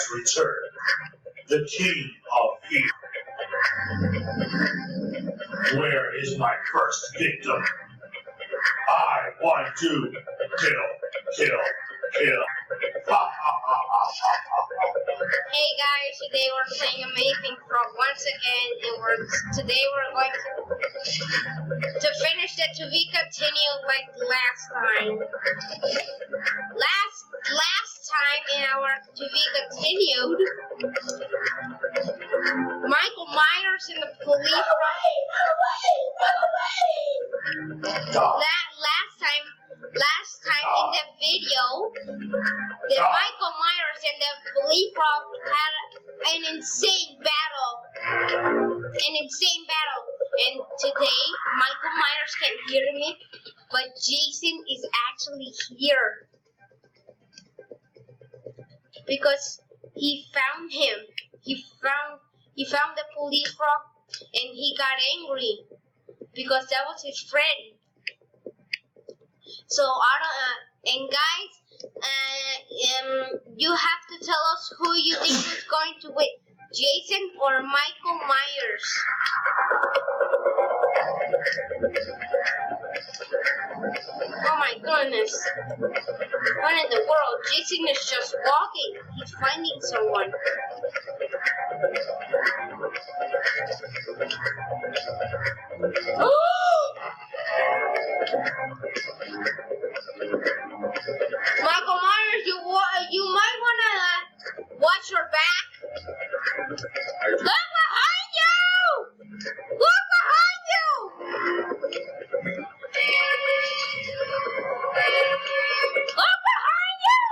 has returned, the king of fear. Where is my first victim? I want to kill. Ha ha ha ha ha ha. Hey guys, today we're playing Amazing Frog once again, and today we're going to finish the To Be Continued like last time. Last time in our To Be Continued, Michael Myers and the police. Last time in the video, the Michael Myers and the police had an insane battle. And today, Michael Myers can hear me, but Jason is actually here. Because he found him. He found the police frog, and he got angry because that was his friend. So and guys, you have to tell us who you think is going to win, Jason or Michael Myers. Oh my goodness. What in the world? Jason is just walking. He's finding someone. Michael Myers, you might want to watch your back. Look behind you! Look behind you! Look behind you!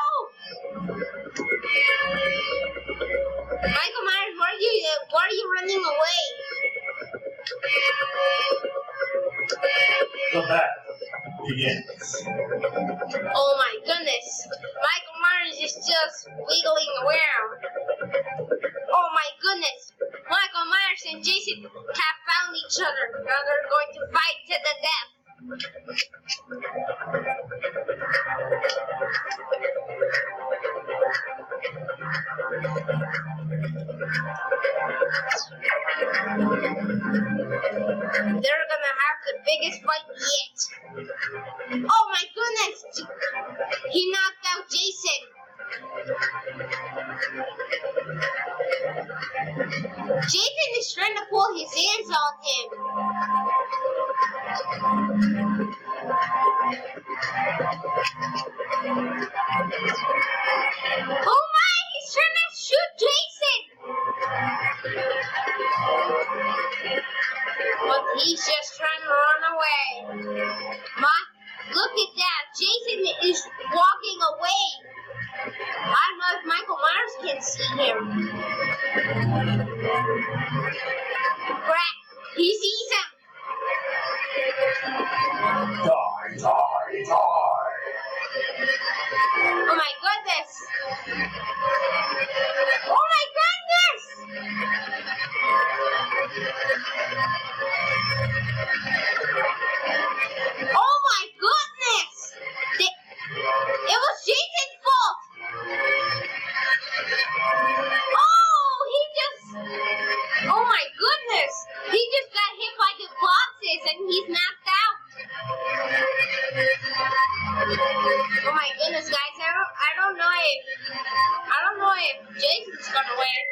Michael Myers, why are you running away? The battle begins. Oh my goodness. Michael Myers is just wiggling around. Oh my goodness. Michael Myers and Jason have found each other. Now they're going to fight to the death. They're gonna have the biggest fight yet. Oh my goodness! He knocked out Jason. Jason is trying to pull his hands on him. Oh my! He's trying to shoot Jason! But he's just trying to run away. Look at that. Jason is walking away. I don't know if Michael Myers can see him. Brett, he sees him. Die. Oh my goodness. Oh my goodness. Oh my goodness! It was Jason's fault! Oh my goodness! He just got hit by the boxes and he's knocked out. Oh my goodness, guys! I don't know if Jason's gonna win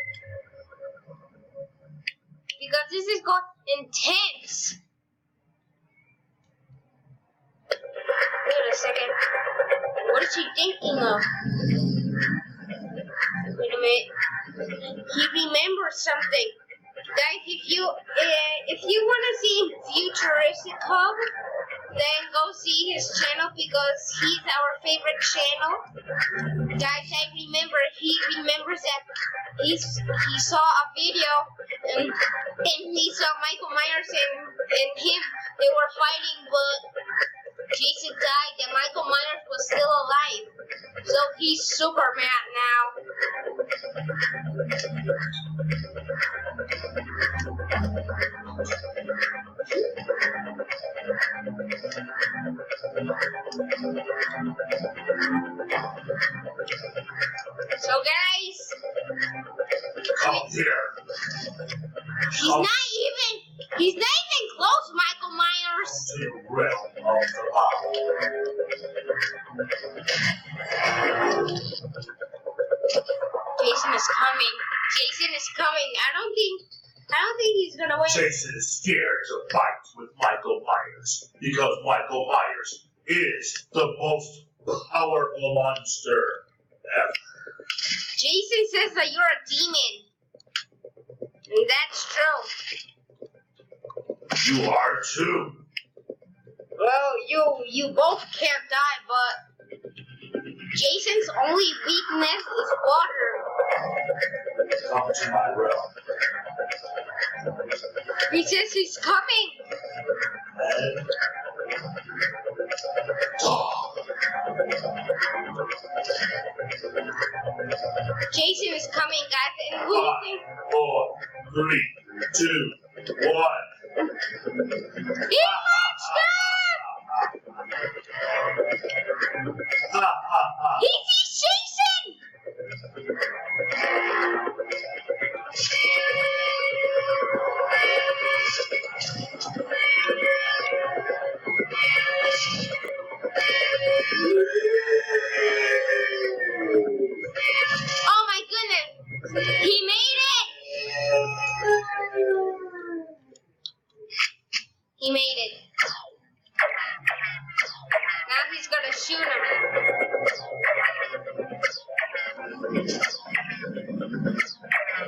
because this is going intense. Wait a second. What is he thinking of? Wait a minute. He remembers something. Guys, if you want to see Futuristic Hub, then go see his channel because he's our favorite channel. Guys, I remember he remembers that he saw a video and he saw Michael Myers and him. They were fighting, but Jason died and Michael Myers was still alive. So he's super mad now. So guys, He's not even close, Michael Myers. To the realm of the power. Jason is coming. Jason is coming. I don't think he's gonna win. Jason is scared to fight with Michael Myers because Michael Myers is the most powerful monster ever. Jason says that you're a demon. And that's true. You are too. Well, you both can't die, but Jason's only weakness is water. Come to my realm. He says he's coming. And Jason is coming, guys. And who do you think? 4, 3, 2, 1. He matched up! He sees Jason! Oh my goodness! He made it! He made it. Now he's gonna shoot him.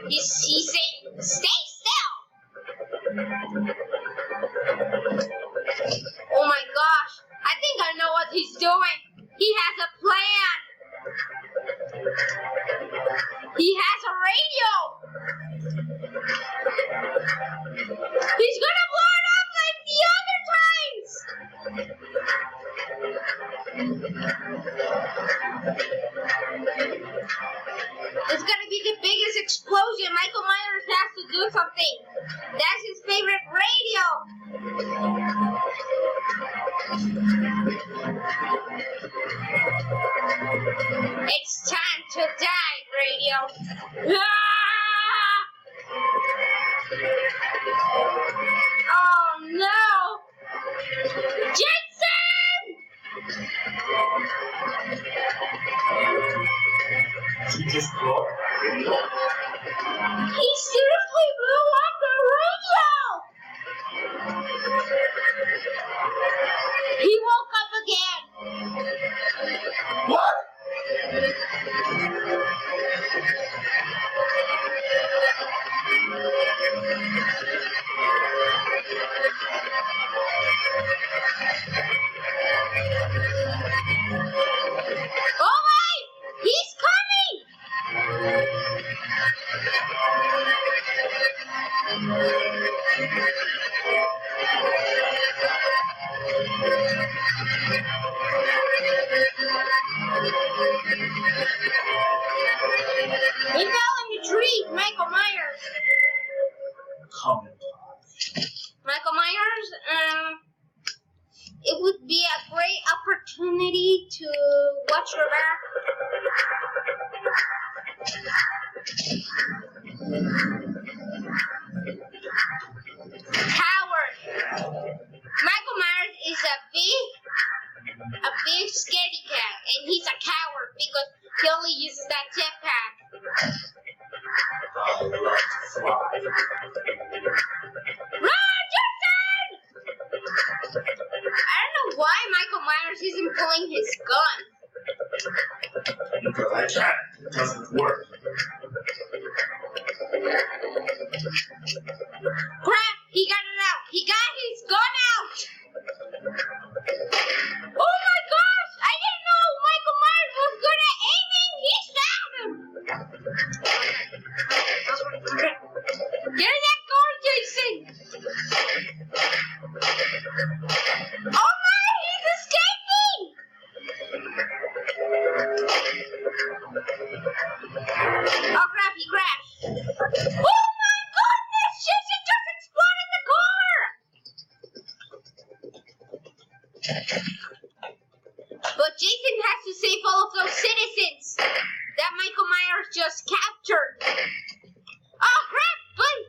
He's saying, stay still! Oh my gosh, I think I know what he's doing. He has a plan. He has a radio. He's gonna blow it up like the other times. It's gonna be the biggest explosion. Michael Myers has to do something. That's his favorite radio. It's time to die, radio. Ah! Oh no! Jensen! She just broke my radio. He seriously blew up the radio! He woke up again. What? Oh my! He's coming! He fell in the tree, Michael Myers. Come in. Michael Myers, it would be a great opportunity to watch your back. Coward. Michael Myers is a big scaredy cat, and he's a coward because he only uses that jetpack. I love to fly. Run, Jason! I don't know why Michael Myers isn't pulling his gun. Because I can't. It doesn't work. Crap, he got it out. He got his gun out. Oh my gosh, I didn't know Michael Myers was good at aiming. He shot him. Get in that car, Jason. Oh my, he's escaping. Oh crap, he crashed. Oh my goodness, Jason just exploded the car. But Jason has to save all of those citizens that Michael Myers just captured. Oh crap, but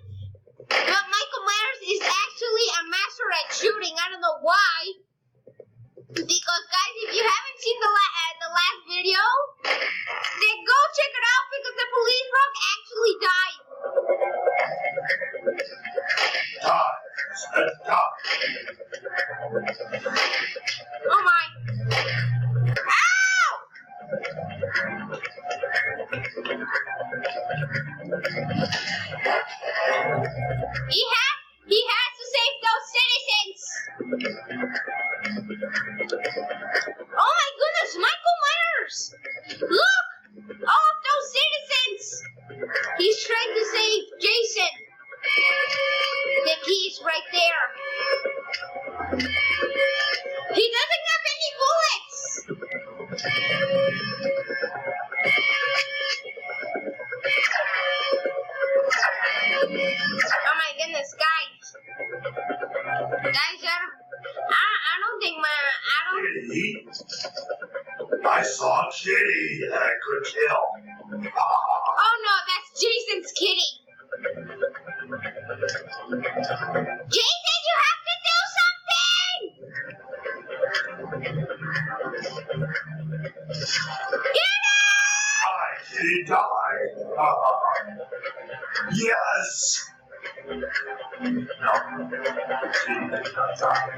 Oh my goodness, guys! Guys, I don't think Kitty? I saw Kitty that I could kill. Oh no, that's Jason's kitty. Jason, you have to do something! Get it! My kitty died. Yes. No, kitty did not die.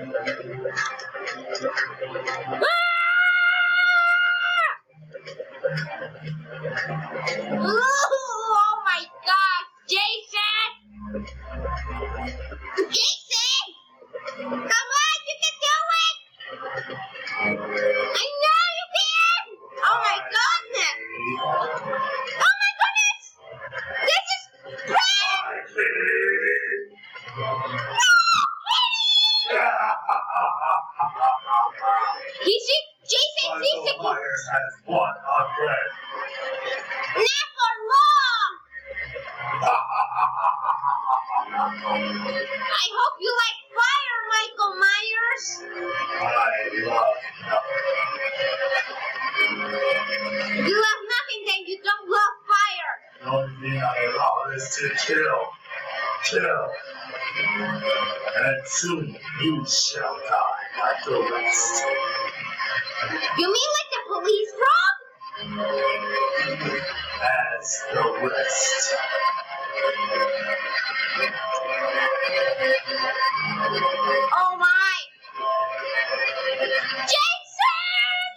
Oh my God, Jason! Jason! Come on, you can do it! I know you can! Oh my goodness! Oh my goodness! This is great! My kitty. Jason sees Michael it. Myers has won again. Not for long! I hope you like fire, Michael Myers! I love You love nothing, then you don't love fire! the only thing I love is to kill. And soon you shall die like the rest. You mean like the police rob? As the rest. Oh my! Jason!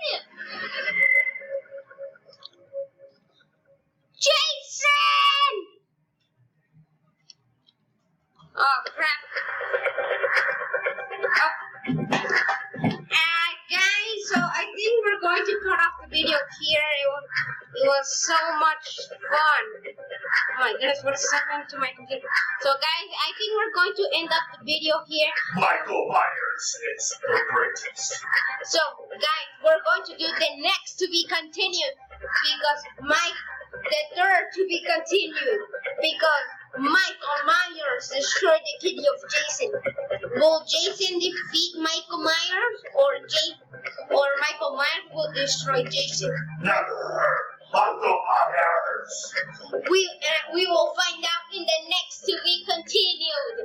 Jason! Oh crap. Guys, so I think we're going to cut off the video here. It was so much fun. Oh my goodness, what's happening to my computer? So guys, I think we're going to end up the video here. Michael Myers is the greatest. So guys, we're going to do the next to be continued because the third to be continued because Michael Myers destroyed the kitty of Jason. Will Jason defeat Michael Myers or Michael Myers will destroy Jason? Never. Michael Myers. We will find out in the next to be continued.